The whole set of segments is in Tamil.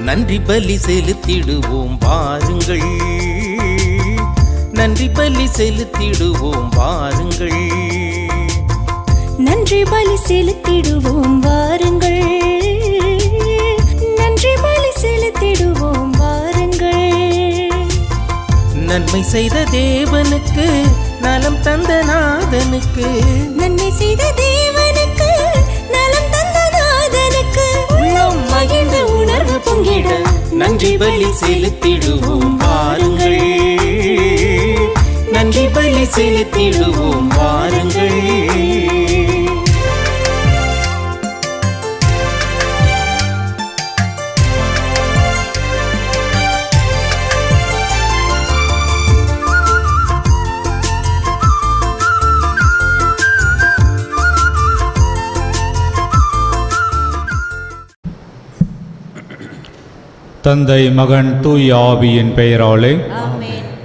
நன்றி பலி செலுத்திடுவோம் வாருங்கள், நன்றி பலி செலுத்திடுவோம் வாருங்கள், நன்றி பலி செலுத்திடுவோம் வாருங்கள், நன்றி பலி செலுத்திடுவோம் வாருங்கள். நன்மை செய்த தேவனுக்கு, நலம் தந்த நாதனுக்கு, நன்மை செய்த தேவனுக்கு, நலம் தந்த நாதனுக்கு, உள்ளம் மகிழ்ந்த உணர்வு பொங்கிட நன்றி பலி செலுத்திடுவோம் வாருங்கள், நன்றி பலி செலுத்திடுவோம் வாருங்கள். தந்தை மகன் தூய ஆவியின் பெயராலே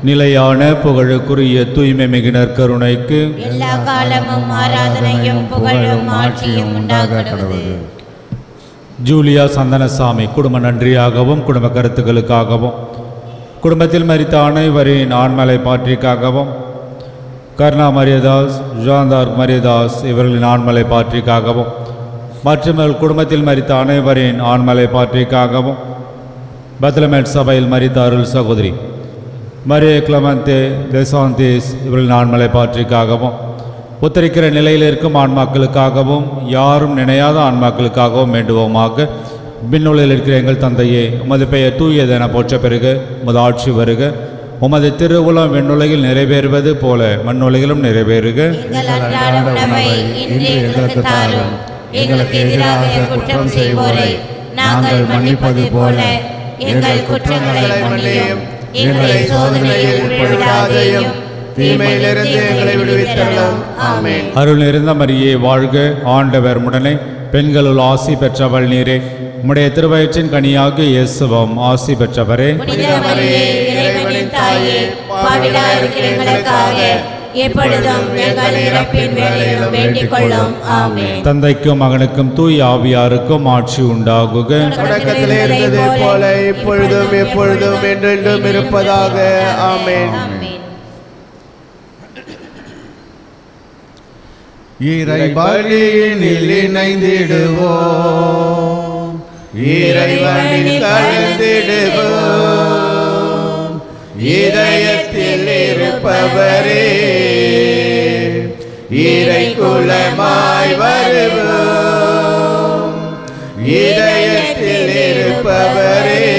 நிலையான புகழுக்குரிய தூய்மை மிகுனர் கருணைக்கு எல்லா காலமும் ஆராதனையும் புகழும் ஆட்சியும் உண்டாகிறது. ஜூலியா சந்தனசாமி குடும்ப நன்றியாகவும் குடும்ப கருத்துக்களுக்காகவும், குடும்பத்தில் மரித்த அனைவரின் ஆண்மலை பாற்றிக்காகவும், கர்ணா மரியதாஸ், ஜாந்தார் மரியதாஸ் இவர்களின் ஆண்மலை பாற்றிக்காகவும், மற்றும் குடும்பத்தில் மரித்த அனைவரின் ஆண்மலை பாற்றிக்காகவும், பத்லமேட் சபையில் மரித்த அருள் சகோதரி மரிய கிளமந்தே தெசாந்திஸ் இவர்களின் ஆண்மலை பாற்றிக்காகவும், உத்தரிக்கிற நிலையில் இருக்கும் ஆன்மாக்களுக்காகவும், யாரும் நினையாத ஆன்மாக்களுக்காகவும் வேண்டுவோமாக. விண்ணுலகில் இருக்கிற எங்கள் தந்தையே, உமது பெயர் தூயதென போற்ற பெறுக, உமது ஆட்சி வருக, உமது திருவுளம் விண்ணுலகில் நிறைவேறுவது போல மண்ணுலகிலும் நிறைவேறுக. எங்கள் அன்றாட உணவை இன்று எங்களுக்கு தாரும். எங்களுக்கு எதிராக குற்றம் செய்வோரை நாங்கள் மன்னிப்பது போல எங்கள் குற்றங்களை மன்னியும். எங்களை சோதனையில் உட்படுத்தாதேயும், தீமையிலிருந்து எங்களை விடுவித்தருளும். ஆமென். அருள் நிறைந்த மரியே வாழ்க, ஆண்டவர் உடனே, பெண்களுள் ஆசி பெற்றவள் நீரே, உம்முடைய திருவயிற்றின் கனியாகிய இயேசுவும் ஆசி பெற்றவரே. புனித மரியே, இறைவனின் தாயே, பாவிகளாயிருக்கிற எங்களுக்காக எப்பொழுதும் எங்கள் இறப்பின் வேளையிலும் வேண்டிக் கொள்ளும். ஆமென். தந்தைக்கும் மகனுக்கும் தூய ஆவியாருக்கும் ஆட்சி உண்டாகுக. தொடக்கத்திலே இருந்தது போல இப்பொழுதும் எப்பொழுதும் என்றென்றும் இருப்பதாக. ஆமென். இறை பலியினில் இணைந்திடுவோம், இறைவனில் கலந்திடுவோம், இதயத்தில் இருப்பவரே இறை குலமாய் வருவோம், இதயத்தில் இருப்பவரே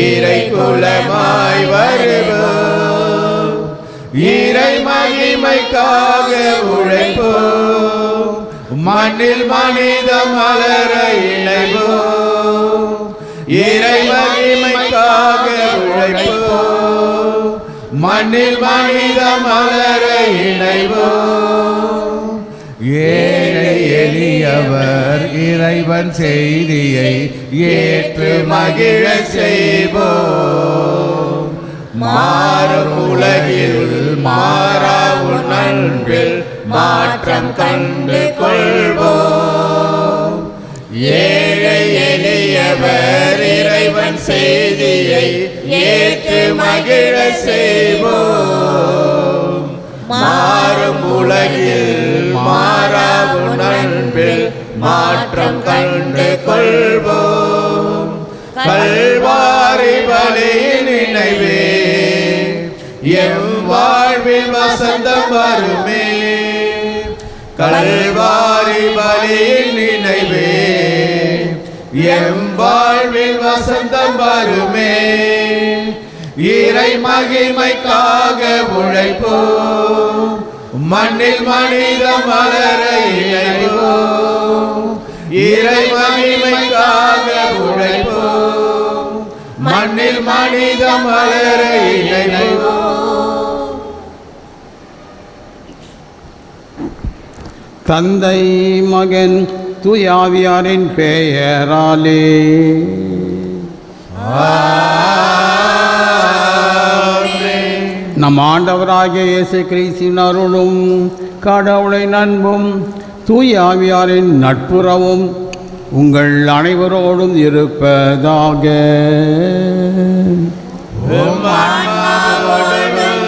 இறை குலமாய் வருவோம், இறை மகிமைக்காக உழைப்போம், மண்ணில் மனிதம் மலர இணைவோம், இறை மகிமைக்காக உழைப்போம், மண்ணில் மனிதம் மலர இணைவோம், ஏழை எளியவர் இறைவன் செய்தியை ஏற்று மகிழ செய்வோம், மாறும் உலகில் மாறா அன்பில் மாற்றம் கண்டு கொள்வோம், ஏழை எளியவர் இறைவன் செய்தியை ஏற்று மகிழ செய்வோம், மாறும் உலகில் மாறா அன்பில் மாற்றம் கண்டு கொள்வோம், கல்வாரி பலியின் நினைவே எம் வாழ்வில் வசந்தம் வருமே, கல்வாரி பலியின் நினைவே எம் வாழ்வில் வசந்தம் வருமே, இறை மகிமைக்காக உழைப்போம், மண்ணில் மனிதம் மலர இணைவோம், இறை மகிமைக்காக உழைப்போம், மண்ணில் மனிதம் மலர இணைவோம். தந்தை மகன் தூய ஆவியாரின் பெயராலே நம் ஆண்டவராகிய இயேசு கிறிஸ்துவின் அருளும் கடவுளின் அன்பும் தூய ஆவியாரின் நட்புறவும் உங்கள் அனைவரோடும் இருப்பதாக. உம் ஆன்மாவோடும்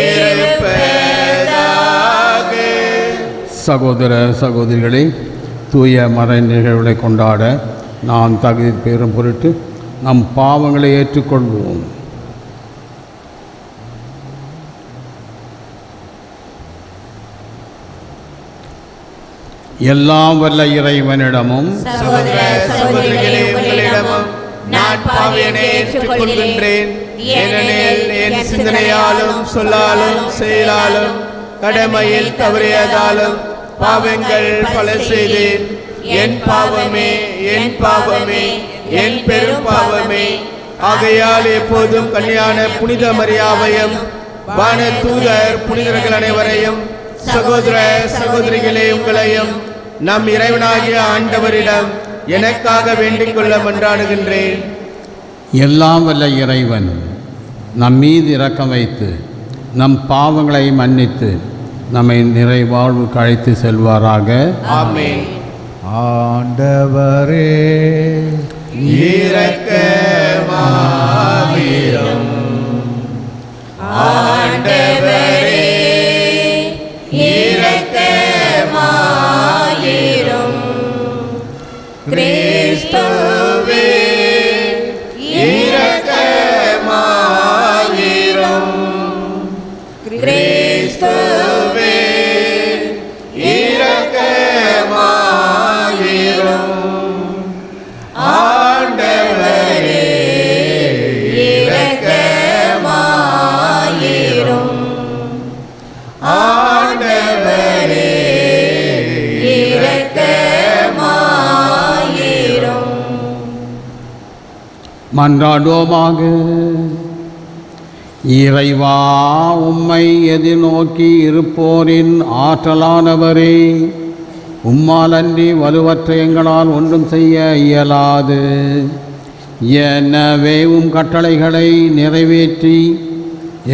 இருப்பதாக. சகோதர சகோதரிகளே, தூய மறை நிகழ்வுகளை கொண்டாட நாம் தகுதி பெறும் பொருட்டு நம் பாவங்களை ஏற்றுக்கொள்வோம். எல்லாம் வல்ல இறைவனிடமும் சகோதர சகோதரிகளே, உங்களிடமும் நான் பாவியனை ஏற்றுக்கொள்கின்றேன். ஏனெனில் என் சிந்தனையாலும் சொல்லாலும் செயலாலும் கடமையில் தவறியதாலும் பாவங்கள் பல செய்தேன். என் பாவமே, என் பாவமே, என் பெரும் பாவமே. ஆகையால் எப்போதும் கன்னியான புனித மரியாவையும் வான தூதர் புனிதர்கள் அனைவரையும் சகோதர சகோதரிகளே உங்களையும் நம் இறைவனாகிய ஆண்டவரிடம் எனக்காக வேண்டிக் கொள்ள மன்றாடுகின்றேன். எல்லாம் வல்ல இறைவன் நம் மீது இரக்கம் வைத்து நம் பாவங்களை மன்னித்து நம்மை நிறைவாழ்வுக்கு அழைத்து செல்வாராக. ஆமென். ஆண்டவரே இரக்கமாயிரும். ஆண்டவரே இரக்கமாயிரும். கிறிஸ்துவே இரக்கமாயிரும். கிறிஸ்துவே இரக்கமாயிரும். ஆண்டவரே இரக்கமாயிரும். ஆண்டவரே இரக்கமாயிரும். மன்றாடுவோமாக. இறைவா, உம்மை எதிர்நோக்கி இருப்போரின் ஆற்றலானவரே, உம்மால் அன்றி வலுவற்ற எங்களால் ஒன்றும் செய்ய இயலாது. எனவே உம் கட்டளைகளை நிறைவேற்றி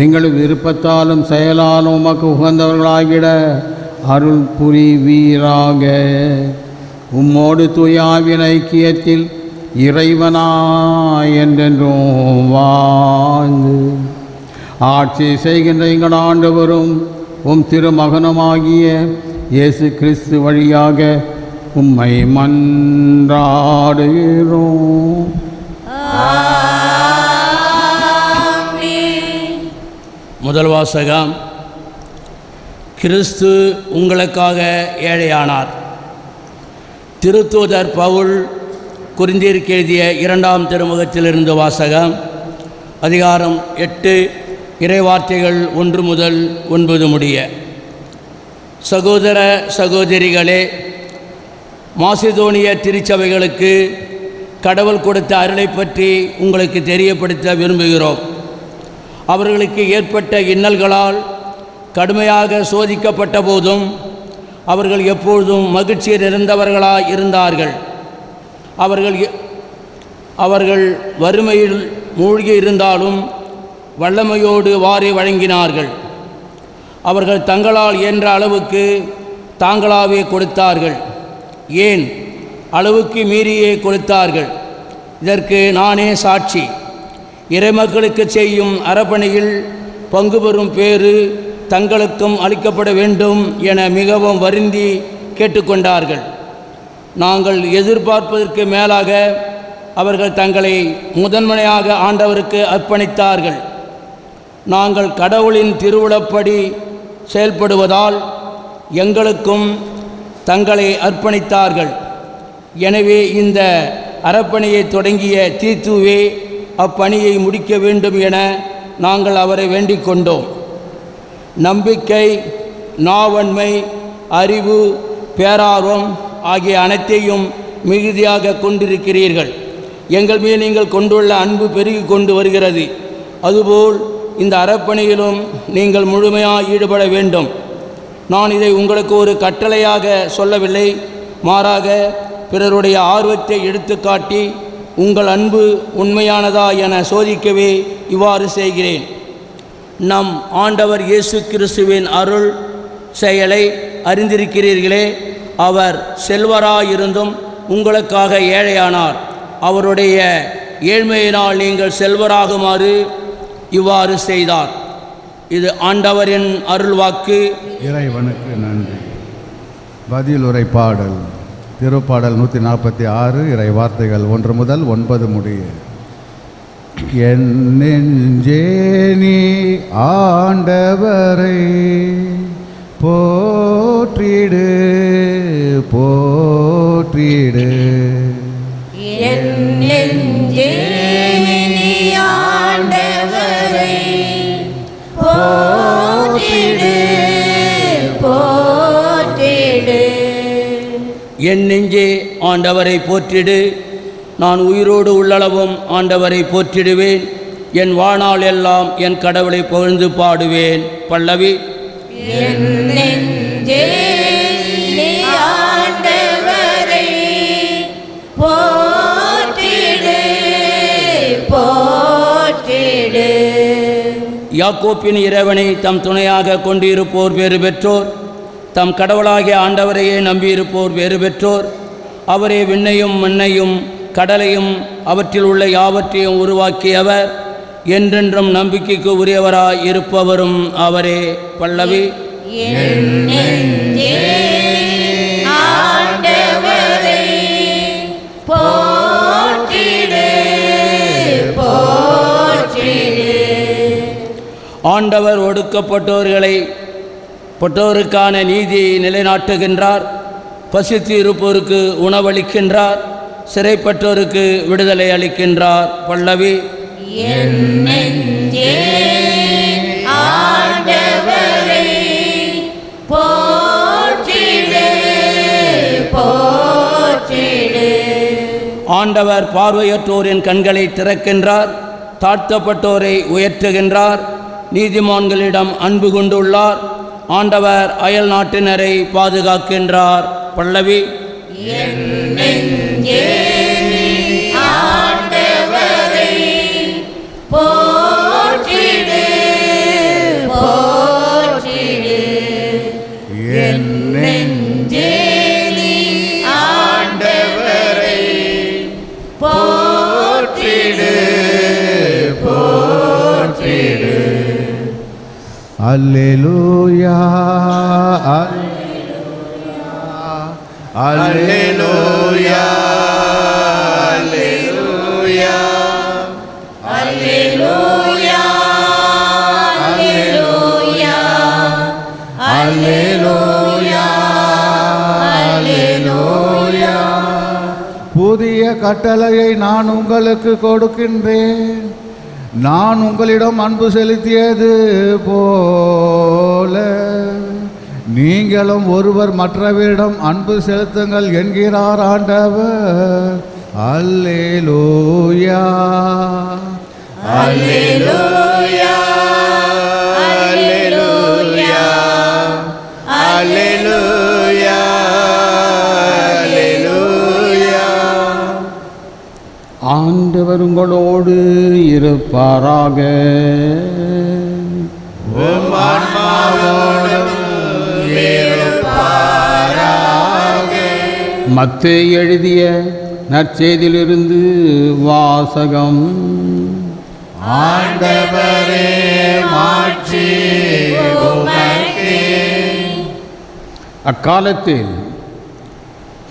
எங்கள் விருப்பத்தாலும் செயலாலும் உமக்கு உகந்தவர்களாகிட அருள் புரிவீராக. உம்மோடு தூயாவின் ஐக்கியத்தில் இறைவனாய் என்றென்றும் வாழ்ந்து ஆட்சி செய்கின்ற எங்கள் ஆண்டவரும் உம் திருமகனுமாகிய இயேசு கிறிஸ்து வழியாக உம்மை மன்றாடுகிறோம். முதல் வாசகம். கிறிஸ்து உங்களுக்காக ஏழையானார். திருத்தூதர் பவுல் கொரிந்தியருக்கு எழுதிய 2ஆம் திருமுகத்திலிருந்து வாசகம். அதிகாரம் 8, இறைவார்த்தைகள் 1 முதல் 9 முடிய. சகோதர சகோதரிகளே, மாசிதோனிய திருச்சபைகளுக்கு கடவுள் கொடுத்த அருளை பற்றி உங்களுக்கு தெரியப்படுத்த விரும்புகிறோம். அவர்களுக்கு ஏற்பட்ட இன்னல்களால் கடுமையாக சோதிக்கப்பட்ட போதும் அவர்கள் எப்பொழுதும் மகிழ்ச்சி நிறைந்தவர்களாய் இருந்தார்கள். அவர்கள் வறுமையில் மூழ்கி இருந்தாலும் வல்லமையோடு வாரி வழங்கினார்கள். அவர்கள் தங்களால் இயன்ற அளவுக்கு தாங்களாகவே கொடுத்தார்கள். ஏன், அளவுக்கு மீறியே கொடுத்தார்கள். இதற்கு நானே சாட்சி. இறைமக்களுக்கு செய்யும் அறப்பணியில் பங்கு பெறும் பேறு தங்களுக்கும் அளிக்கப்பட வேண்டும் என மிகவும் வருந்தி கேட்டுக்கொண்டார்கள். நாங்கள் எதிர்பார்ப்பதற்கு மேலாக அவர்கள் தங்களை முதன்மையாக ஆண்டவருக்கு அர்ப்பணித்தார்கள். நாங்கள் கடவுளின் திருவுளப்படி செயல்படுவதால் எங்களுக்கும் தங்களை அர்ப்பணித்தார்கள். எனவே இந்த அறப்பணியை தொடங்கிய தீத்துவே அப்பணியை முடிக்க வேண்டும் என நாங்கள் அவரை வேண்டிக் கொண்டோம். நம்பிக்கை, நாவன்மை, அறிவு, பேரார்வம் ஆகிய அனைத்தையும் மிகுதியாக கொண்டிருக்கிறீர்கள். எங்கள் மீது நீங்கள் கொண்டுள்ள அன்பு பெருகி கொண்டு வருகிறது. அதுபோல் இந்த அறப்பணியிலும் நீங்கள் முழுமையாக ஈடுபட வேண்டும். நான் இதை உங்களுக்கு ஒரு கட்டளையாக சொல்லவில்லை, மாறாக பிறருடைய ஆர்வத்தை எடுத்துக்காட்டி உங்கள் அன்பு உண்மையானதா என சோதிக்கவே இவ்வாறு செய்கிறேன். நம் ஆண்டவர் இயேசு கிறிஸ்துவின் அருள் செயலை அறிந்திருக்கிறீர்களே. அவர் செல்வராயிருந்தும் உங்களுக்காக ஏழையானார். அவருடைய ஏழ்மையினால் நீங்கள் செல்வராகுமாறு இவ்வாறு செய்தார். இது ஆண்டவரின் அருள்வாக்கு. இறைவனுக்கு நன்றி. பதில் உரை பாடல். திருப்பாடல் 146 இறை வார்த்தைகள் 1 முதல் 9 முடிய. என் நெஞ்சே நீ ஆண்டவரை போற்றிடு போற்றிடு. என் நெஞ்சே நீ ஆண்டவரை போற்றிடு போற்றிடு. என் நெஞ்சே ஆண்டவரை போற்றிடு. நான் உயிரோடு உள்ளளவும் ஆண்டவரை போற்றிடுவேன். என் வாழ்நாள் எல்லாம் என் கடவுளை புகழ்ந்து பாடுவேன். பல்லவி. என் நெஞ்சே நீ ஆண்டவரை போற்றிடு போற்றிடு. யாக்கோப்பின் இறைவனை தம் துணையாக கொண்டிருப்போர் வேறு பெற்றோர். தம் கடவுளாகிய ஆண்டவரையே நம்பியிருப்போர் வேறு பெற்றோர். அவரே விண்ணையும் மண்ணையும் கடலையும் அவற்றில் உள்ள யாவற்றையும் உருவாக்கியவர். என்றென்றும் நம்பிக்கைக்கு உரியவராய் இருப்பவரும் அவரே. பல்லவி. என் நெஞ்சே ஆண்டவரை போற்றிடு போற்றிடு. ஆண்டவர் ஒடுக்கப்பட்டோருக்கான நீதியை நிலைநாட்டுகின்றார். பசித்து இருப்போருக்கு உணவளிக்கின்றார். சிறைப்பட்டோருக்கு விடுதலை அளிக்கின்றார். பல்லவி. என் நெஞ்சே ஆண்டவரை போற்றிடு போற்றிடு. ஆண்டவர் பார்வையற்றோரின் கண்களை திறக்கின்றார். தாழ்த்தப்பட்டோரை உயர்த்துகின்றார். நீதிமான்களிடம் அன்பு கொண்டுள்ளார். ஆண்டவர் அயல் நாட்டினரை பாதுகாக்கின்றார். பல்லவி. என் நெஞ்சே ஆண்டவரை போற்றிடு போற்றிடு. என் நெஞ்சே ஆண்டவரை போற்றிடு போற்றிடு. அல்லேலூயா அல்லேலூயா அல்லேலூயா அல்லேலூயா அல்லேலூயா அல்லேலூயா அல்லேலூயா. புதிய கட்டளையை நான் உங்களுக்கு கொடுக்கின்றேன். நான் உங்களிடம் அன்பு செலுத்தியது போல நீங்களும் ஒருவர் மற்றவரிடம் அன்பு செலுத்துங்கள் என்கிறார் ஆண்டவர். அல்லேலூயா அல்லேலூயா அல்லேலூயா அல்லேலூயா அல்லேலூயா. ஆண்டவர் உங்களோடு இருப்பாராக. உம் ஆன்மாவோடும் இருப்பாராக. மத்தேயு எழுதிய நற்செய்தியிலிருந்து வாசகம். ஆண்டவரே மாட்சி உமக்கே. அக்காலத்தில்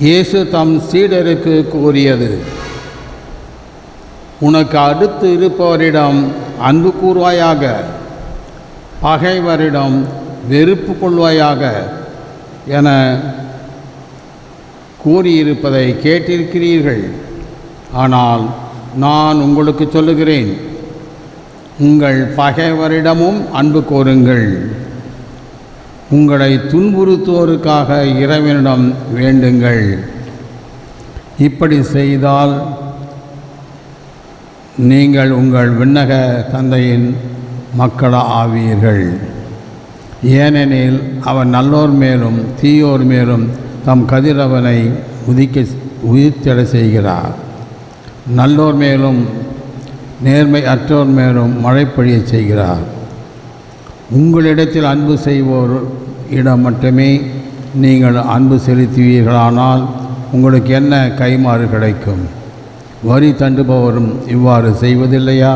இயேசு தம் சீடருக்கு கூறியது, உனக்கு அடுத்து இருப்பவரிடம் அன்பு கூர்வாயாக, பகைவரிடம் வெறுப்பு கொள்வாயாக என கூறியிருப்பதை கேட்டிருக்கிறீர்கள். ஆனால் நான் உங்களுக்கு சொல்லுகிறேன், உங்கள் பகைவரிடமும் அன்பு கோருங்கள். உங்களை துன்புறுத்துவோருக்காக இறைவனிடம் வேண்டுங்கள். இப்படி செய்தால் நீங்கள் உங்கள் விண்ணக தந்தையின் மக்கள் ஆவீர்கள். ஏனெனில் அவர் நல்லோர் மேலும் தீயோர் மேலும் தம் கதிரவனை உயிர்த்தெழ செய்கிறார். நல்லோர் மேலும் நேர்மை அற்றோர் மேலும் மழை பொழியச் செய்கிறார். உங்களிடத்தில் அன்பு செய்வோர் இடம் மட்டுமே நீங்கள் அன்பு செலுத்துவீர்களானால் உங்களுக்கு என்ன கைமாறு கிடைக்கும்? வரி தண்டுபவரும் இவ்வாறு செய்வதில்லையா?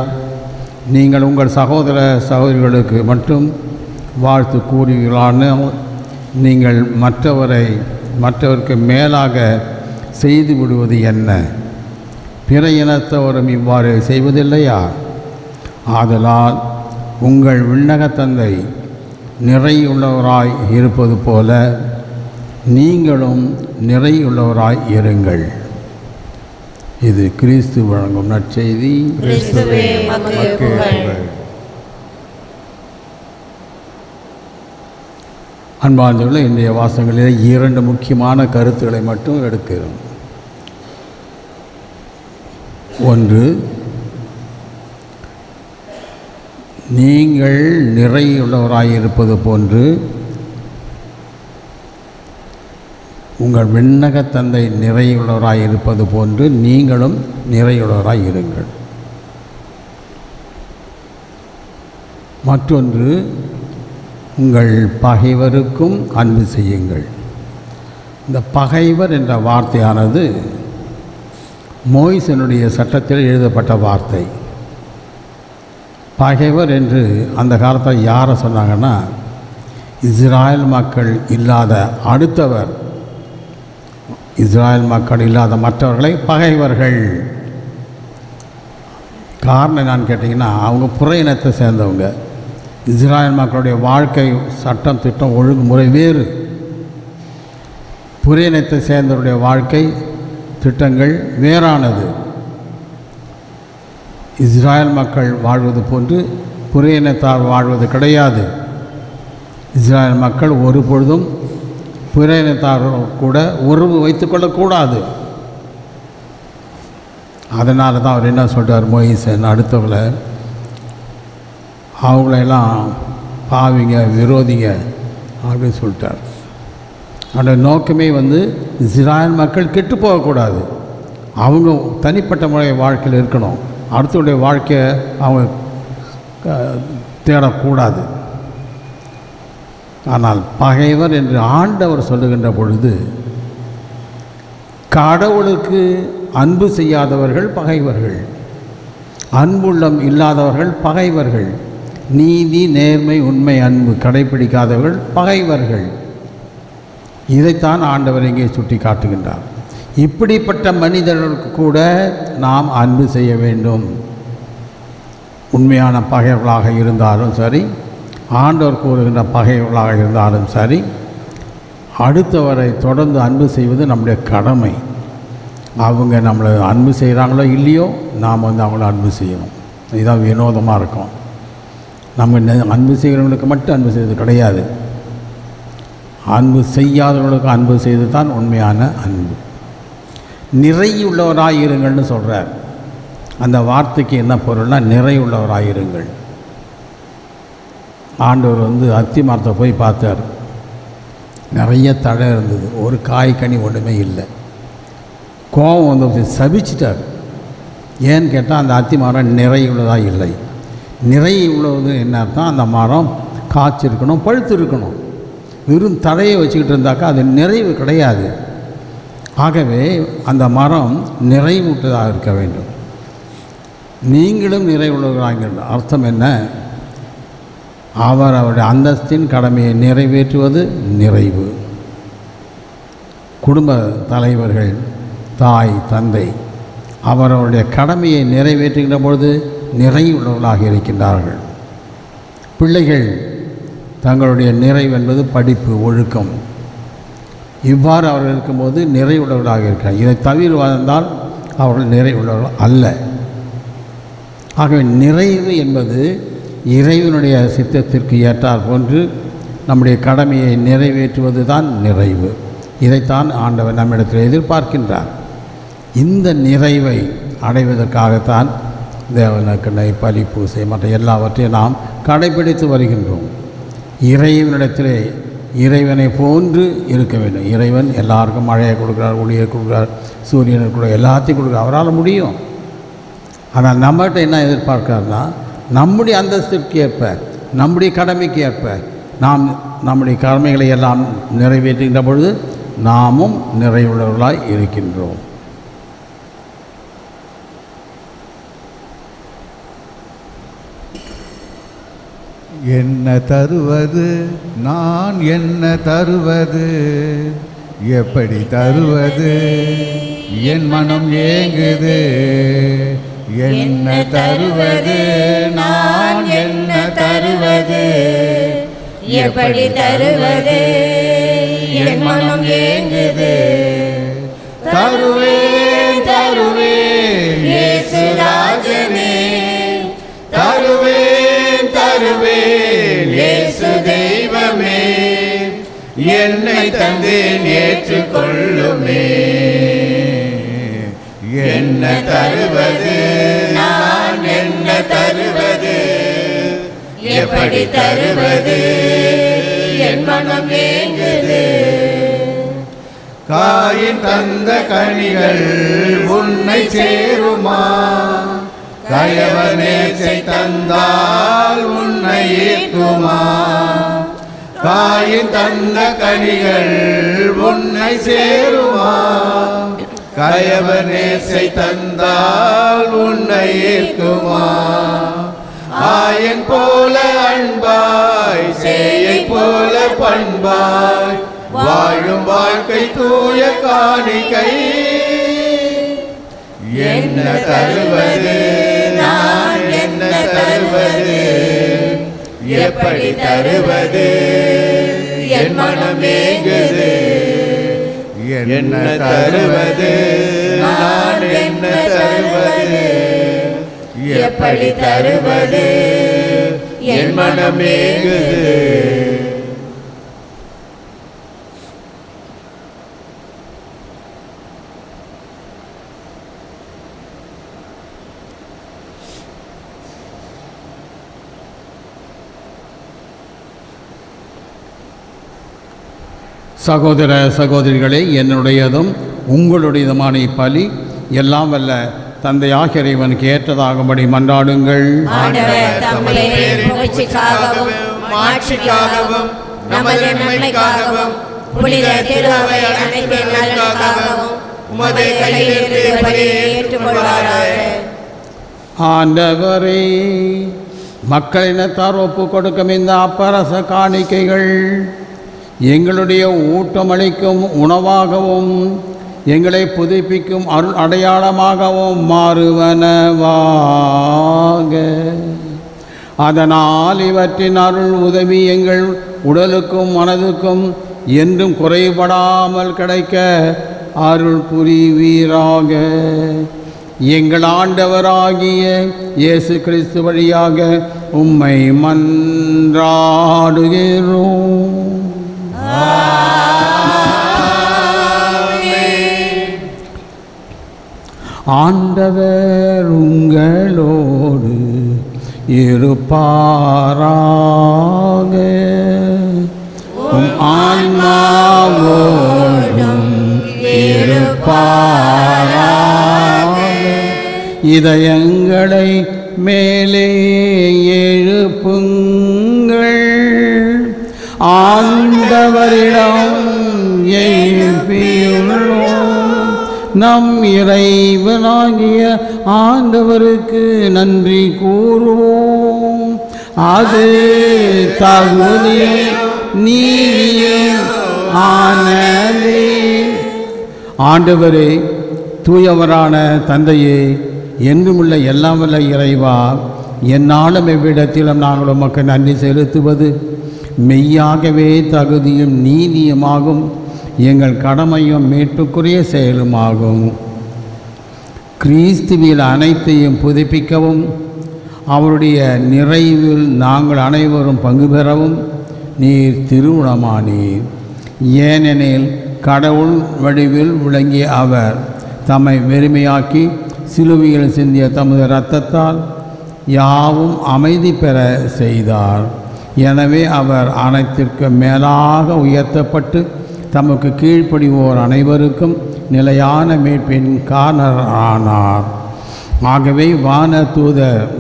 நீங்கள் உங்கள் சகோதர சகோதரிகளுக்கு மட்டும் வாழ்த்து கூறுவீர்களான நீங்கள் மற்றவருக்கு மேலாக செய்து விடுவது என்ன? பிற இனத்தவரும் இவ்வாறு செய்வதில்லையா? ஆதலால் உங்கள் விண்ணக தந்தை நிறையுள்ளவராய் இருப்பது போல நீங்களும் நிறையுள்ளவராய் இருங்கள். இது கிறிஸ்து வழங்கும் நற்செய்தி. கிறிஸ்துவே உமக்கு புகழ். அன்பார்ந்தவர்களே, இன்றைய வாசகங்களில் 2 முக்கியமான கருத்துக்களை மட்டும் எடுக்கிறோம். ஒன்று, நீங்கள் நிறையுள்ளவராயிருப்பது போன்று உங்கள் விண்ணக தந்தை நிறையுள்ளவராயிருப்பது போன்று நீங்களும் நிறையுள்ளவராய் இருங்கள். மற்றொன்று, உங்கள் பகைவருக்கும் அன்பு செய்யுங்கள். இந்த பகைவர் என்ற வார்த்தையானது மோய்சனுடைய சட்டத்தில் எழுதப்பட்ட வார்த்தை. பகைவர் என்று அந்த காலத்தில் யாரை சொன்னாங்கன்னா, இஸ்ராயல் மக்கள் இல்லாத அடுத்தவர், இஸ்ராயல் மக்கள் இல்லாத மற்றவர்களை பகைவர்கள். காரணம் என்னான்னு கேட்டிங்கன்னா, அவங்க புற இனத்தை சேர்ந்தவங்க. இஸ்ராயல் மக்களுடைய வாழ்க்கை சட்டம் திட்டம் ஒழுங்குமுறை வேறு. புற இனத்தை சேர்ந்தவருடைய வாழ்க்கை திட்டங்கள் வேறானது. இஸ்ராயல் மக்கள் வாழ்வது போன்று புற இனத்தார் வாழ்வது கிடையாது. இஸ்ராயல் மக்கள் ஒரு பொழுதும் பிற இனத்தார் கூட உறவு வைத்து கொள்ளக்கூடாது. அதனால தான் அவர் என்ன சொல்கிறார், மோயிசன் அடுத்தவங்கள அவங்களெல்லாம் பாவிங்க, விரோதிங்க அப்படின்னு சொல்லிட்டார். அவருடைய நோக்கமே இஸ்ராயல் மக்கள் கெட்டு போகக்கூடாது. அவங்க தனிப்பட்ட முறை வாழ்க்கையில் இருக்கணும். அடுத்தவருடைய வாழ்க்கையை அவங்க தேடக்கூடாது. ஆனால் பகைவர் என்று ஆண்டவர் சொல்லுகின்ற பொழுது, கடவுளுக்கு அன்பு செய்யாதவர்கள் பகைவர்கள், அன்புள்ளம் இல்லாதவர்கள் பகைவர்கள், நீதி நேர்மை உண்மை அன்பு கடைபிடிக்காதவர்கள் பகைவர்கள். இதைத்தான் ஆண்டவர் இங்கே சுட்டி காட்டுகின்றார். இப்படிப்பட்ட மனிதர்களுக்கு கூட நாம் அன்பு செய்ய வேண்டும். உண்மையான பகைவர்களாக இருந்தாலும் சரி, ஆண்டவர் கூறுகின்ற பகைவர்களாக இருந்தாலும் சரி, அடுத்தவரை தொடர்ந்து அன்பு செய்வது நம்முடைய கடமை. அவங்க நம்மளை அன்பு செய்கிறாங்களோ இல்லையோ, நாம் அவங்கள அன்பு செய்யணும். இதுதான் வினோதமாக இருக்கும். நம்ம அன்பு செய்கிறவங்களுக்கு மட்டும் அன்பு செய்வது கிடையாது, அன்பு செய்யாதவர்களுக்கு அன்பு செய்து தான் உண்மையான அன்பு. நிறையுள்ளவராயிருங்கள்னு சொல்கிறார். அந்த வார்த்தைக்கு என்ன பொருள்னா, நிறையுள்ளவராயிருங்கள். ஆண்டவர் அத்தி மரத்தை போய் பார்த்தார். நிறைய தழை இருந்தது, ஒரு காய் கனி ஒன்றுமே இல்லை. கோபம் சபிச்சிட்டார். ஏன்னு கேட்டால் அந்த அத்தி மரம் நிறையுள்ளதாக இல்லை. நிறையுள்ளது என்ன அர்த்தம், அந்த மரம் காய்ச்சிருக்கணும், பழுத்து இருக்கணும். வெறும் தழையை வச்சுக்கிட்டு இருந்தாக்கா அது நிறைவு கிடையாது. ஆகவே அந்த மரம் நிறைவுற்றதாக இருக்க வேண்டும். நீங்களும் நிறைவுள்ளவர்களாக. அர்த்தம் என்ன, அவருடைய அந்தஸ்தின் கடமையை நிறைவேற்றுவது நிறைவு. குடும்ப தலைவர்கள், தாய் தந்தை அவர்களுடைய கடமையை நிறைவேற்றுகின்ற பொழுது நிறைவுள்ளவர்களாக இருக்கின்றார்கள். பிள்ளைகள் தங்களுடைய நிறைவு என்பது படிப்பு, ஒழுக்கம். இவ்வாறு அவர்கள் இருக்கும்போது நிறைவுள்ளவர்களாக இருக்கிறார். இதை தவிர வந்தால் அவர்கள் நிறைவுள்ளவர்கள் அல்ல. ஆகவே நிறைவு என்பது இறைவனுடைய சித்தத்திற்கு ஏற்றார் போன்று நம்முடைய கடமையை நிறைவேற்றுவது தான் நிறைவு. இதைத்தான் ஆண்டவர் நம்மிடத்தில் எதிர்பார்க்கின்றார். இந்த நிறைவை அடைவதற்காகத்தான் தேவனுக்கென்னை, பலி, பூசை மற்ற எல்லாவற்றையும் நாம் கடைபிடித்து வருகின்றோம். இறைவனிடத்திலே இறைவனை போன்று இருக்க வேண்டும். இறைவன் எல்லாருக்கும் மழையை கொடுக்குறார், ஒளியை கொடுக்குறார், சூரியனை கொடுக்குறார், எல்லாத்தையும் கொடுக்குறார், அவரால் முடியும். ஆனால் நம்மகிட்ட என்ன எதிர்பார்க்கிறார்னா, நம்முடைய அந்தஸ்திற்கு ஏற்ப, நம்முடைய கடமைக்கு ஏற்ப நாம் நம்முடைய கடமைகளை எல்லாம் நிறைவேற்றுகின்ற பொழுது நாமும் நிறைவுள்ளவர்களாய் இருக்கின்றோம். என்ன தருவது, நான் என்ன தருவது, எப்படி தருவது, என் மனம் ஏங்குது. என்ன தருவது, நான் என்ன தருவது, எப்படி தருவது, என் மனம் ஏங்குது. தருவேன் தருவேன் இயேசுராஜனே, தருவேன் தருவேன் இயேசு தெய்வமே, என்னை தந்தேன் ஏற்றுக்கொள்ளுமே. என்ன தருவது, நான் என்ன தருவது, எப்படி தருவது, என் மனம் ஏங்குது. காயின் தந்த கனிகள் உன்னை சேருமா, கயவனேச்சை தந்தால் உன்னை ஈர்க்குமா. காயின் தந்த கனிகள் உன்னை சேருமா, கயவனேச்சை தந்தால் உன்னை ஈர்க்குமா. ஆயன் போல அன்பாய், சேயை போல பண்பாய், வாழும் வாழ்க்கை தூய காணிக்கை. என்ன தருவது, நான் என்ன தருவது, எப்படி தருவது, என் மனம் ஏங்குது. என்ன தருவது, நான் என்ன தருவது, எப்படி தருவது, என் மனம் ஏங்குது. சகோதர சகோதரிகளே, என்னுடையதும் உங்களுடையதுமான இப்பலி எல்லாம் வல்ல தந்தையாக இறைவனுக்கு ஏற்றதாகும்படி மன்றாடுங்கள். ஆண்டவர் தம்முடைய புகழ்ச்சிக்காகவும் மாட்சிக்காகவும் நமது நன்மைக்காகவும் புனித திருஅவை அனைத்தின் நலனுக்காகவும் உமது கையிலிருந்து பலியை ஏற்றுக்கொள்வாராக. ஆண்டவரே, மக்களினத்தார் ஒப்பு கொடுக்கும் இந்த அப்பரச காணிக்கைகள் எங்களுடைய ஊட்டமளிக்கும் உணவாகவும் எங்களை புதுப்பிக்கும் அருள் அடையாளமாகவும் மாறுவனவாக. அதனால் இவற்றின் அருள் உதவி எங்கள் உடலுக்கும் மனதுக்கும் என்றும் குறைபடாமல் கிடைக்க அருள் புரிவீராக. எங்கள் ஆண்டவராகிய இயேசு கிறிஸ்து வழியாக உம்மை மன்றாடுகிறோம். ஆண்டவர் உங்களோடு இருப்பாராக. உம் ஆன்மாவோடும் இருப்பாராக. இதயங்களை மேலே எழுப்புங்கள், ஆண்டவரிடம் எழுப்பியுள்ளோம். நம் இறைவனாகிய ஆண்டவருக்கு நன்றி கூறுவோம். அது தகுதியும் நீதியும் ஆனதே. ஆண்டவரே, தூயவரான தந்தையே, என்றுமுள்ள எல்லாம் வல்ல இறைவா, என்னாலும் எவ்விடத்திலும் நாங்கள் உமக்கு நன்றி செலுத்துவது மெய்யாகவே தகுதியும் நீதியுமாகும், எங்கள் கடமையும் மீட்புக்குரிய செயலுமாகும். கிறிஸ்துவில் அனைத்தையும் புதுப்பிக்கவும் அவருடைய நிறைவில் நாங்கள் அனைவரும் பங்கு பெறவும் நீர் திருவுளமானீர். ஏனெனில் கடவுள் வடிவில் விளங்கிய அவர் தம்மை வெறுமையாக்கி சிலுவையில் சிந்திய தமது இரத்தத்தால் யாவும் அமைதி பெற செய்தார். எனவே அவர் அனைத்திற்கு மேலாக உயர்த்தப்பட்டு தமக்கு கீழ்ப்படிவோர் அனைவருக்கும் நிலையான மீட்பின் காரணரானார். ஆகவே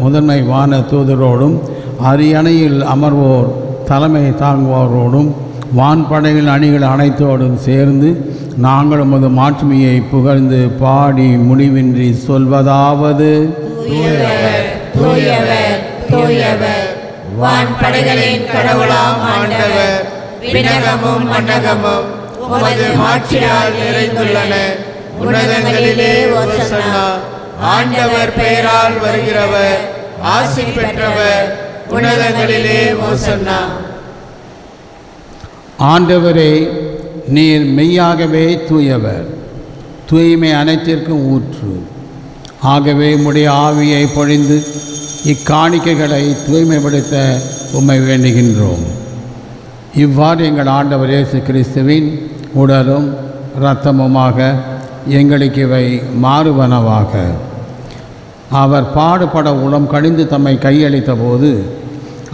முதன்மை வான தூதரோடும் அரியணையில் அமர்வோர் தலைமை தாங்குவோரோடும் வான்படைகள் அணிகள் அனைத்தோடும் சேர்ந்து நாங்கள் உமது மாட்சிமையை புகழ்ந்து பாடி முடிவின்றி சொல்வதாவது: தூயவர், தூயவர், தூயவர், வான்படைகளின் கடவுளாம் ஆண்டவர், விண்ணகமும் மண்ணகமும் உமது மாட்சியால் நிறைந்துள்ளன. உன்னதங்களிலே ஓசன்னா. ஆண்டவர் பெயரால் வருகிறவர் ஆசி பெற்றவர். உன்னதங்களிலே ஓசன்னா. ஆண்டவரே, நீர் மெய்யாகவே தூயவர், தூய்மை அனைத்திற்கும் ஊற்று. ஆகவே உம்முடைய ஆவியை பொழிந்து இக்காணிக்கைகளை தூய்மைப்படுத்த உம்மை வேண்டுகின்றோம். இவ்வாறு எங்கள் ஆண்டவர் இயேசு கிறிஸ்துவின் உடலும் இரத்தமுமாக எங்களுக்கு இவை மாறுவனவாக. அவர் பாடுபட உளம் கடிந்து தம்மை கையளித்த போது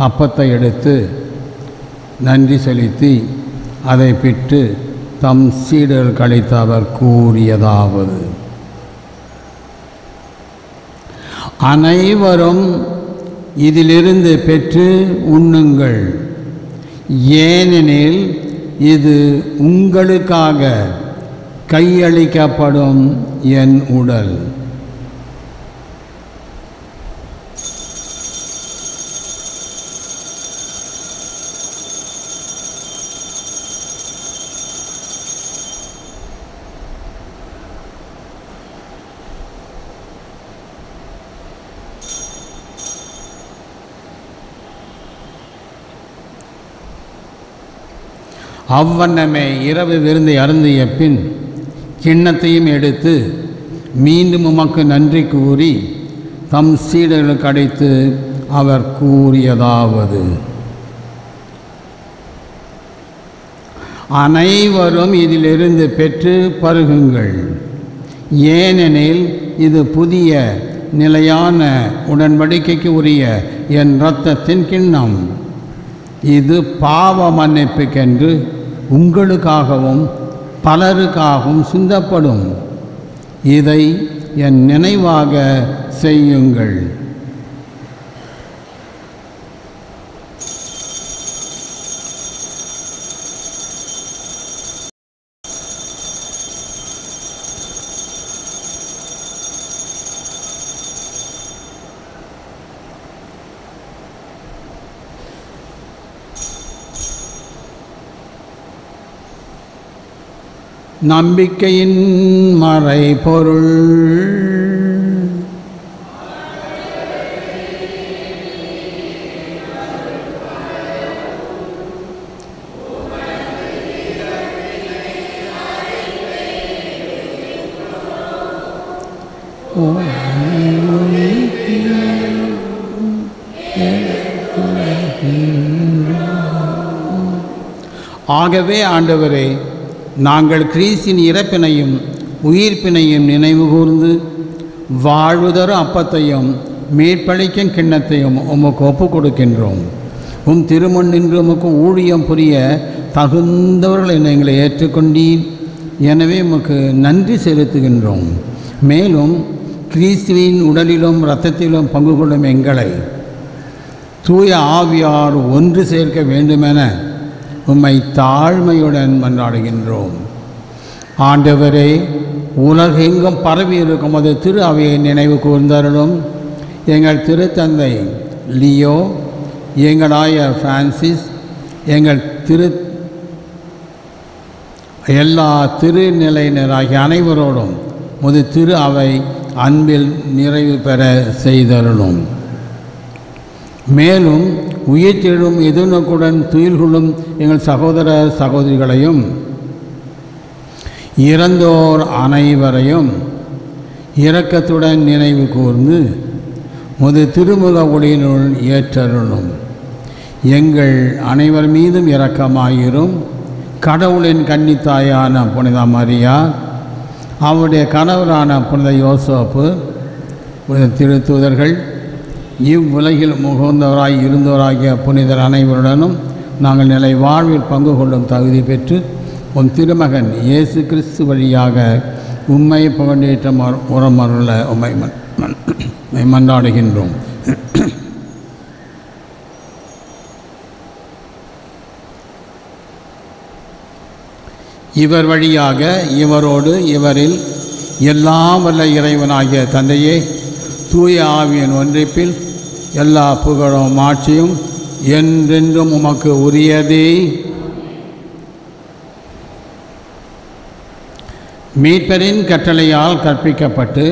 அப்பத்தை எடுத்து நன்றி செலுத்தி அதை பிட்டு தம் சீடர்களுக்கு அளித்து அவர் கூறியதாவது: அனைவரும் இதிலிருந்து பெற்று உண்ணுங்கள், ஏனெனில் இது உங்களுக்காக கையளிக்கப்படும் என் உடல். அவ்வண்ணமே இரவு விருந்தை அருந்திய பின் கிண்ணத்தையும் எடுத்து மீண்டும் உமக்கு நன்றி கூறி தம் சீடர்களுக்கு அடைத்து அவர் கூறியதாவது: அனைவரும் இதிலிருந்து பெற்று பருகுங்கள், ஏனெனில் இது புதிய நிலையான உடன்படிக்கைக்கு உரிய என் இரத்தத்தின் கிண்ணம். இது பாவ மன்னிப்புக்கென்று உங்களுக்காகவும் பலருக்காகவும் சிந்தப்படும். இதை என் நினைவாக செய்யுங்கள். நம்பிக்கையின் மறைபொருள். ஆகவே ஆண்டவரே, நாங்கள் கிறிஸ்தின் இறப்பினையும் உயிர்ப்பினையும் நினைவு கூர்ந்து வாழ்வுதரும் அப்பத்தையும் மீட்பளிக்கும் கிண்ணத்தையும் உமக்கு ஒப்புக் கொடுக்கின்றோம். உம் திருமண் நின்று உமக்கு ஊழியம் புரிய தகுந்தவர்கள் என்னை எங்களை ஏற்றுக்கொண்டீர். எனவே உமக்கு நன்றி செலுத்துகின்றோம். மேலும் கிறிஸ்துவின் உடலிலும் இரத்தத்திலும் பங்கு கொள்ளும் எங்களை தூய ஆவியார் ஒன்று சேர்க்க வேண்டுமென உம்மை தாழ்மையுடன் மன்றாடுகின்றோம். ஆண்டவரே, உலகெங்கும் பரவி இருக்கும் அது திரு அவையை நினைவு கூர்ந்தருளும். எங்கள் திருத்தந்தை லியோ, எங்கள் ஆயர் பிரான்சிஸ், எங்கள் எல்லா திருநிலையினராகிய அனைவரோடும் முது திரு அவை அன்பில் நிறைவு பெற செய்தருளும். மேலும் உயிர்த்தெழும் எதிர்நோக்குடன் துயில்கொள்ளும் எங்கள் சகோதர சகோதரிகளையும் இறந்தோர் அனைவரையும் இரக்கத்துடன் நினைவு கூர்ந்து முது திருமுக ஒளியினுள் ஏற்றருளும். எங்கள் அனைவர் மீதும் இரக்கமாயிரும். கடவுளின் கன்னித்தாயான புனித மரியா, அவருடைய கணவரான புனித யோசேப்பு, புனித திருத்தூதர்கள், இவ்வுலகில் முகந்தவராய் இருந்தவராகிய புனிதர் அனைவருடனும் நாங்கள் நிலை வாழ்வில் பங்கு கொள்ளும் தகுதி பெற்று உன் திருமகன் இயேசு கிறிஸ்து வழியாக உம்மை புகழேற்ற உரமருள உம்மை மன்றாடுகின்றோம். இவர் வழியாக இவரோடு இவரில் எல்லாம் வல்ல இறைவனாகிய தந்தையே, தூய ஆவியின் ஒன்றிப்பில் எல்லா புகழும் ஆட்சியும் என்றென்றும் உமக்கு உரியதே. மீட்பரின் கட்டளையால் கற்பிக்கப்பட்டு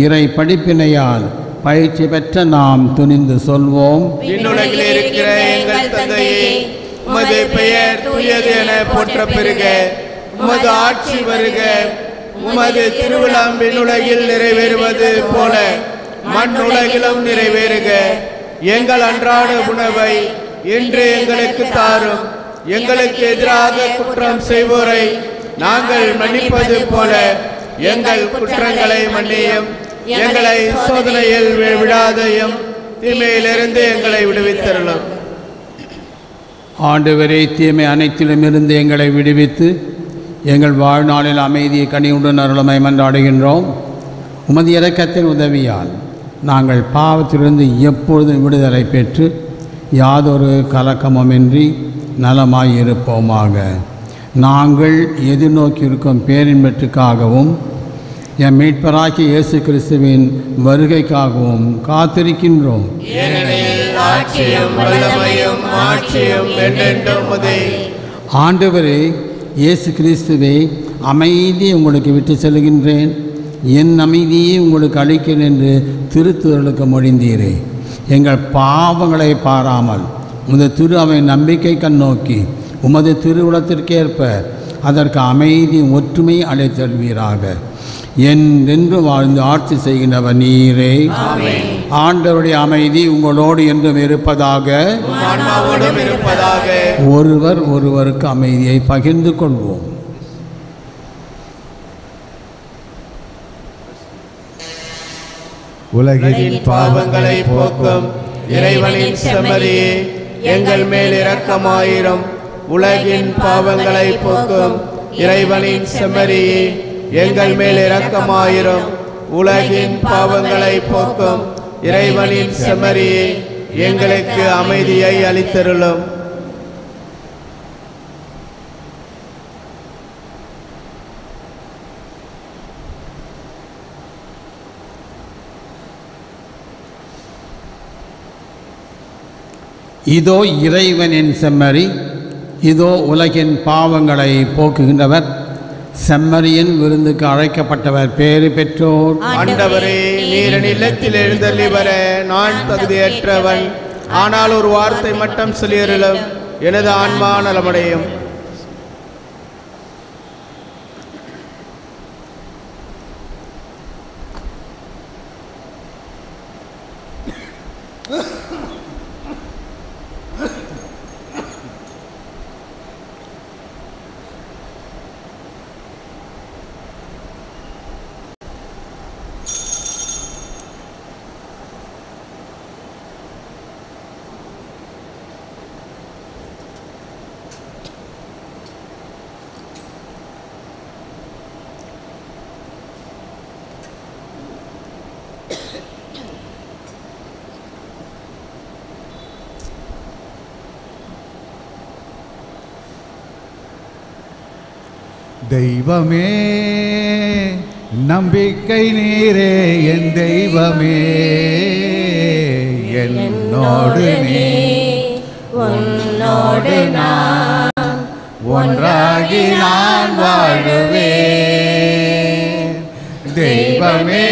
இறை படிப்பினையால் பயிற்சி பெற்ற நாம் துணிந்து சொல்வோம். விண்ணுலகில் இருக்கிற எங்கள் தந்தையே, உமது பெயர் தூயது என போற்ற பெறுக. உமது ஆட்சி வருக. உமது திருவிழம் விண்ணுலகில் நிறைவேறுவது போல மண்ணுலகிலும் நிறைவேறுக. எங்கள் அன்றாட உணவை இன்று எங்களுக்கு தாரும். எங்களுக்கு எதிராக குற்றம் செய்வோரை நாங்கள் மன்னிப்பது போல எங்கள் குற்றங்களை மன்னியும். எங்களை சோதனையில் விடாதையும் தீமையிலிருந்து எங்களை விடுவித்தருளும். ஆண்டவரே, தீமை அனைத்திலும் இருந்து எங்களை விடுவித்து எங்கள் வாழ்நாளில் அமைதியை கனியுடன் அருளமை மன்றாடுகின்றோம். உமது இரக்கத்தின் உதவியால் நாங்கள் பாவத்திலிருந்து எப்பொழுதும் விடுதலை பெற்று யாதொரு கலக்கமுமின்றி நலமாய் இருப்போமாக. நாங்கள் எதிர்நோக்கியிருக்கும் பேரின்பற்றுக்காகவும் என் மீட்பராகிய இயேசு கிறிஸ்துவின் வருகைக்காகவும் காத்திருக்கின்றோம். ஆண்டவரே இயேசு கிறிஸ்துவே, அமைதியை உங்களுக்கு விட்டு செல்கின்றேன், என் அமைதியை உங்களுக்கு அளிக்கிறேன் என்று திருத்துதலுக்கு மொழிந்தீரே. எங்கள் பாவங்களை பாராமல் உமது திரு அவை நம்பிக்கை கண்ணோக்கி உமது திருவுளத்திற்கேற்ப அதற்கு அமைதி ஒற்றுமை அழைத்தல்வீராக. என்றென்று வாழ்ந்து ஆட்சி செய்கின்றவர் நீரே. ஆண்டவருடைய அமைதி உங்களோடு என்றும் இருப்பதாக. ஒருவர் ஒருவருக்கு அமைதியை பகிர்ந்து கொள்வோம். உலகின் பாவங்களை போக்கும் இறைவனின் செம்மறியே, எங்கள் மேல் இரக்கமாயிரும். உலகின் பாவங்களை போக்கும் இறைவனின் செம்மறியே, எங்கள் மேல் இரக்கமாயிரும். உலகின் பாவங்களை போக்கும் இறைவனின் செம்மறியே, எங்களுக்கு அமைதியை அளித்தருளும். இதோ இறைவனின் செம்மறி, இதோ உலகின் பாவங்களை போக்குகின்றவர். செம்மறியின் விருந்துக்கு அழைக்கப்பட்டவர் பேறு பெற்றோர். ஆண்டவரே, நீர் என் இல்லத்தில் எழுந்தள்ளி வர நான் தகுதியற்றவன். ஆனால் ஒரு வார்த்தை மட்டும் சொல்லியருளும், எனது ஆன்மா நலமடையும். தெய்வமே நம்பிக்கை நீரே, என் தெய்வமே என்னோடு நீ, உன்னோடு நான் ஒன்றாகி நான் வாழுவேன். தெய்வமே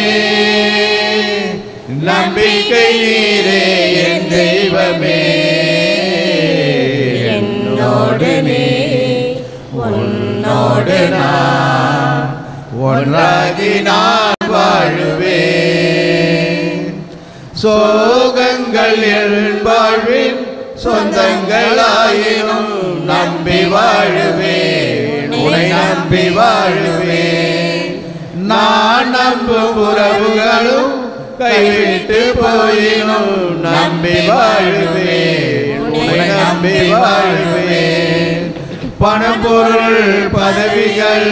நம்பிக்கை நீரே, என் தெய்வமே என்னோடு நீ, உன்னோடு நான் ஒன்றாகி நான் வாழுவேன். சோகங்கள் என் வாழ்வின் சொந்தங்களாயினும் நம்பி வாழுவேன், உன்னை நம்பி வாழுவேன். நான் நம்பும் உறவுகளும் கைவிட்டு போயினும் நம்பி வாழுவேன், உன்னை நம்பி வாழுவேன். பணம் பொருள் பதவிகள்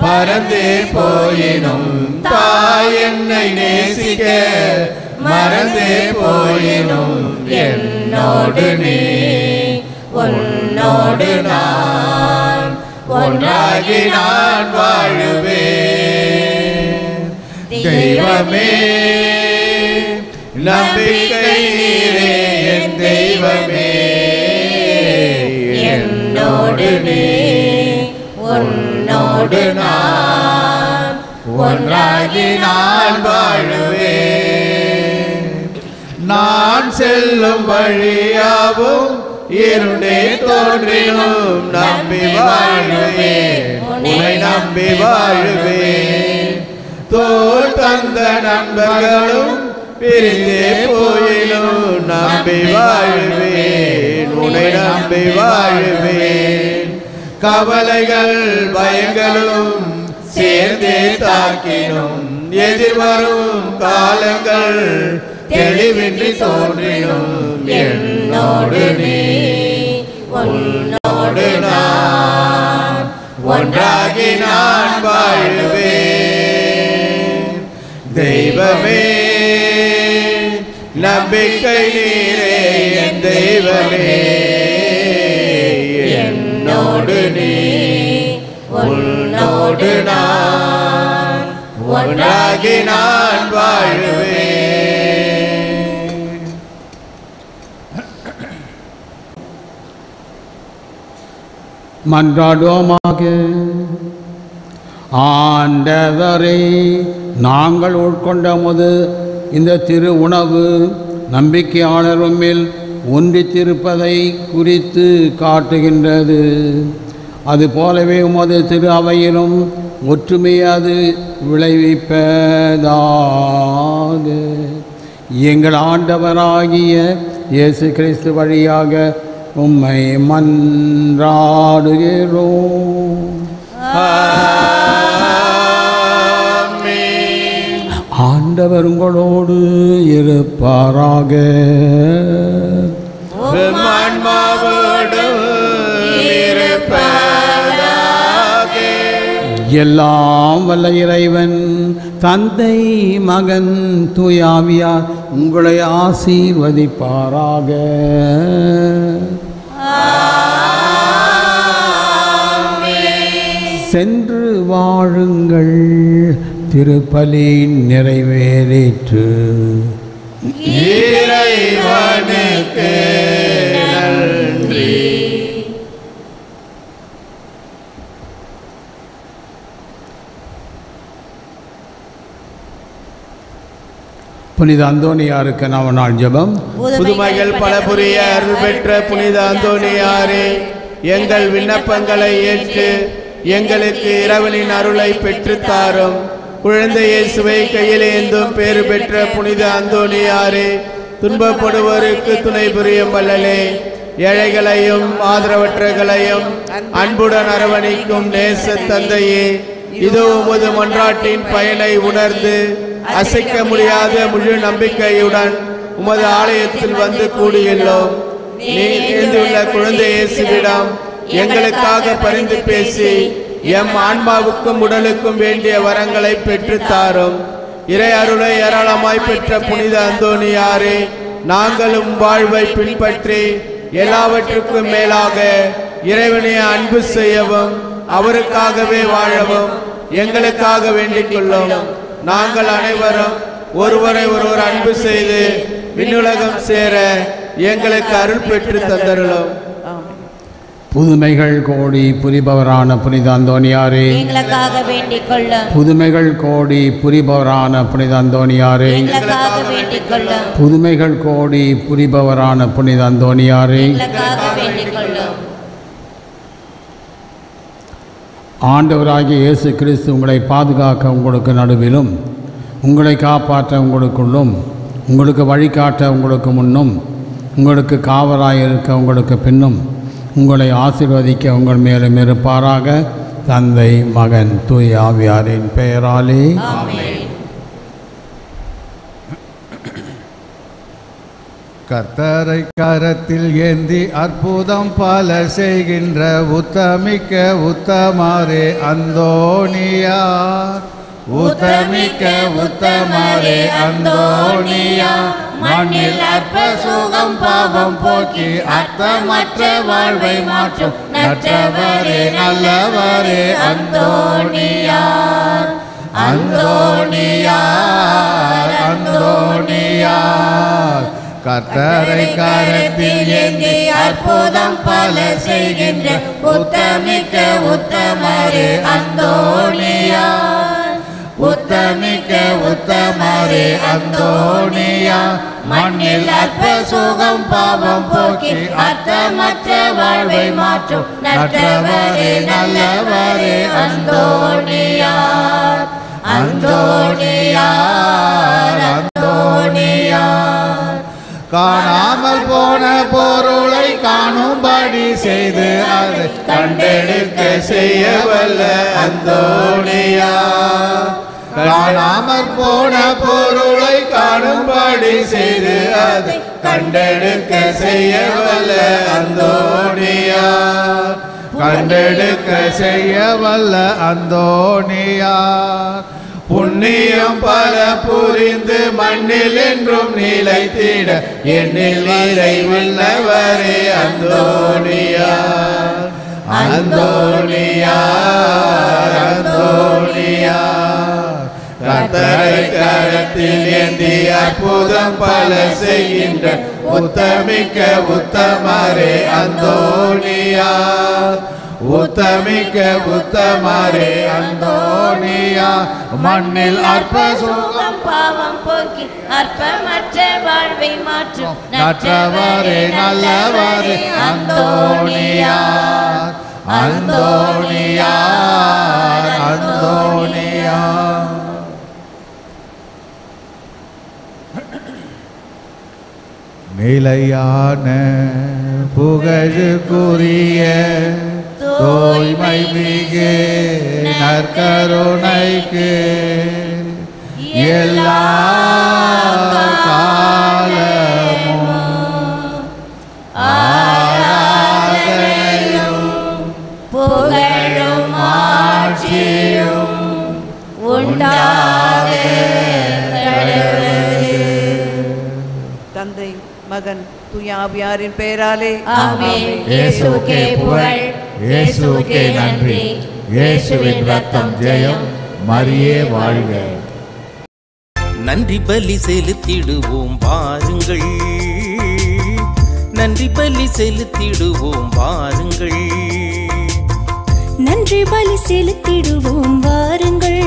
பறந்தே போயினும் தாய் என்னை நேசிக்க மறந்தே போயினும் என்னோடு நீ, உன்னோடு நான் ஒன்றாகி நான் வாழுவேன். தெய்வமே நம்பிக்கை நீரே என் தெய்வமே, என்னோடு நீ உன்னோடு நான் ஒன்றாகி நான் வாழுவேன். நான் செல்லும் வழியாவும் இருண்டே தோன்றினும் நம்பி வாழுவேன், உன்னை நம்பி வாழுவேன். தோல் தந்த நண்பர்களும் பிரிந்தே போயினும் நம்பி வாழுவேன், உன்னை நம்பி வாழுவேன். கவலைகள் பயங்களும் சேர்ந்தே தாக்கினும் எதிர்வரும் காலங்கள் தெளிவின்றி தோன்றினும் என்னோடு நீ உன்னோடு நான் ஒன்றாகி நான் வாழுவேன். தெய்வமே நம்பிக்கை நீரே என் தெய்வமே, என்னோடு நீ உன்னோடு நான் ஒன்றாகி நான் வாழுவேன். மன்றாடுவோமாக. ஆண்டவரே, நாங்கள் உட்கொண்டமது இந்த திரு உணவு நம்பிக்கையாளர் மேல் ஒன்றித்திருப்பதை குறித்து காட்டுகின்றது. அதுபோலவே உமது திரு அவையிலும் ஒற்றுமையை அது விளைவிப்பதாக. எங்கள் ஆண்டவராகிய இயேசு கிறிஸ்து வழியாக உம்மை மன்றாடுகிறோம். ஆண்டவர் உங்களோடு இருப்பாராக. எல்லாம் வல்ல இறைவன் தந்தை மகன் தூயாவியார் உங்களை ஆசீர்வதிப்பாராக. சென்று வாழுங்கள், திருப்பலி நிறைவேறிற்று. இறைவனுக்கு நன்றி. புனித அந்தோனியாருக்கு நவநாள் ஜெபம். புதுமைகள் பல புரிய அருள் பெற்ற புனித அந்தோனியாரே, எங்கள் விண்ணப்பங்களை ஏற்று எங்களுக்கு இறைவனின் அருளை பெற்றுத்தாரும். குழந்தை இயேசுவை கையில் ஏந்தும் பேறு பெற்ற புனித அந்தோனியாரே, துன்பப்படுவோருக்கு துணை புரியும் வல்லலே, ஏழைகளையும் ஆதரவற்றகளையும் அன்புடன் அரவணைக்கும் நேச தந்தையே, இதோ உமது மன்றாட்டின் பயனை உணர்ந்து அசைக்க முடியாத முழு நம்பிக்கையுடன் உமது ஆலயத்தில் வந்து கூடியுள்ளோம். நீர் எழுந்துள்ள குழந்தை இயேசுவிடம் எங்களுக்காக பரிந்து பேசி எம் ஆன்மாவுக்கும் உடலுக்கும் வேண்டிய வரங்களை பெற்றுத்தாரும். இறை அருளை ஏராளமாய் பெற்ற புனித அந்தோனியாரே, நாங்களும் வாழ்வை பின்பற்றி எல்லாவற்றுக்கும் மேலாக இறைவனை அன்பு செய்யவும் அவருக்காகவே வாழவும் எங்களுக்காக வேண்டிக் கொள்ளும். நாங்கள் அனைவரும் ஒருவரை ஒருவர் அன்பு செய்து விண்ணுலகம் சேர எங்களுக்கு அருள் பெற்று தந்தருளும். புதுமைகள் கோடி புரிபவரான புனித அந்தோனியாரே, எங்களுக்காக வேண்டிக் கொள்ளும். புதுமைகள் கோடி புரிபவரான புனித அந்தோனியாரே, எங்களுக்காக வேண்டிக் கொள்ளும். புதுமைகள் கோடி புரிபவரான புனித அந்தோனியாரே, எங்களுக்காக வேண்டிக் கொள்ளும். ஆண்டவராகிய இயேசு கிறிஸ்து உங்களை பாதுகாக்க உங்களுக்கு நடுவிலும், உங்களை காப்பாற்ற உங்களுக்குள்ளும், உங்களுக்கு வழிகாட்ட உங்களுக்கு முன்னும், உங்களுக்கு காவலாய் இருக்க உங்களுக்கு பின்னும், உங்களை ஆசீர்வதிக்க உங்கள் மேலும் இருப்பாராக. தந்தை மகன் தூய ஆவியாரின் பெயராலே. கர்த்தரை கரத்தில் ஏந்தி அற்புதம் பல செய்கின்ற உத்தமிக்க உத்தமாரே அந்தோனியார், உத்தமிக்க உத்தமரே அந்தோணியா மண்ணில் அற்ப சுகம் பாவம் போக்கி அர்த்தமற்ற வாழ்வை மாற்றும் நற்றவரே நல்லவரே அந்தோணியார் அந்தோணியார் அந்தோணியார் கர்த்தரை கரத்தில் ஏந்தி அற்புதம் பல செய்கின்ற உத்தமிக்க உத்தமரே அந்தோணியார் உத்தமிக்க உத்தமரே அந்தோணியா மண்ணில் அற்ப சுகம் பாவம் போக்கி அர்த்தமற்ற வாழ்வை மாற்றும் நற்றவரே நல்லவரே அந்தோணியார் அந்தோணியார் அந்தோணியார் காணாமல் போன பொருளை காணும்படி செய்து அதை கண்டெடுக்க செய்ய வல்ல அந்தோணியார் காணாமற் போன பொருளை காணும்படி செய்து அதை கண்டெடுக்க செய்ய வல்ல அந்தோணியார் கண்டெடுக்க செய்ய வல்ல அந்தோணியார் புண்ணியம் பல புரிந்து மண்ணில் என்றும் நிலைத்திட என்னில் நிறைவுள்ளவரே அந்தோணியார் அந்தோணியார் அந்தோணியார் கர்த்தரை கரத்தில் ஏந்தி அற்புதம் பல செய்கின்ற உத்தமிக்க உத்தமரே அந்தோணியார் உத்தமிக்க உத்தமரே அந்தோணியா மண்ணில் அற்ப சுகம் பாவம் போக்கி அற்பமற்ற வாழ்வை மாற்றும் நற்றவரே நல்லவரே அந்தோணியார் அந்தோணியார் அந்தோணியார் நிலையான புகழுக்குரிய தூய்மை மிகு நற்கருணைக்கு எல்லா காலமும் ஆராதனையும் புகழும் ஆட்சியும் உண்டாக தந்தை மகன் தூயாவியாரின் பெயராலே ஆமென். இயேசுவுக்கே புகழ், இயேசுவுக்கே நன்றி. இயேசுவின் ரத்தம் ஜெயம், மரியே வாழ்க. நன்றி பலி செலுத்திடுவோம் வாருங்கள், நன்றி பலி செலுத்திடுவோம் வாருங்கள், நன்றி பலி செலுத்திடுவோம் வாருங்கள்,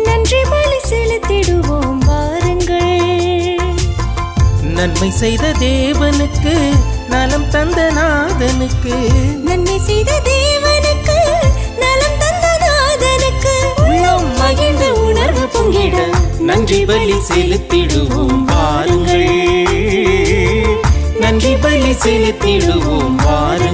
நன்றி பலி செலுத்திடுவோம் வாருங்கள். நன்மை செய்த தேவனுக்கு, நலம் தந்த நாதனுக்கு, நன்மை செய்த தேவனுக்கு, நலம் தந்த நாதனுக்கு, உள்ளம் மகிழ்ந்து உணர்வு பொங்கிட நன்றி பலி செலுத்திடுவோம் வாருங்கள், நன்றி பலி செலுத்திடுவோம் வாருங்கள்.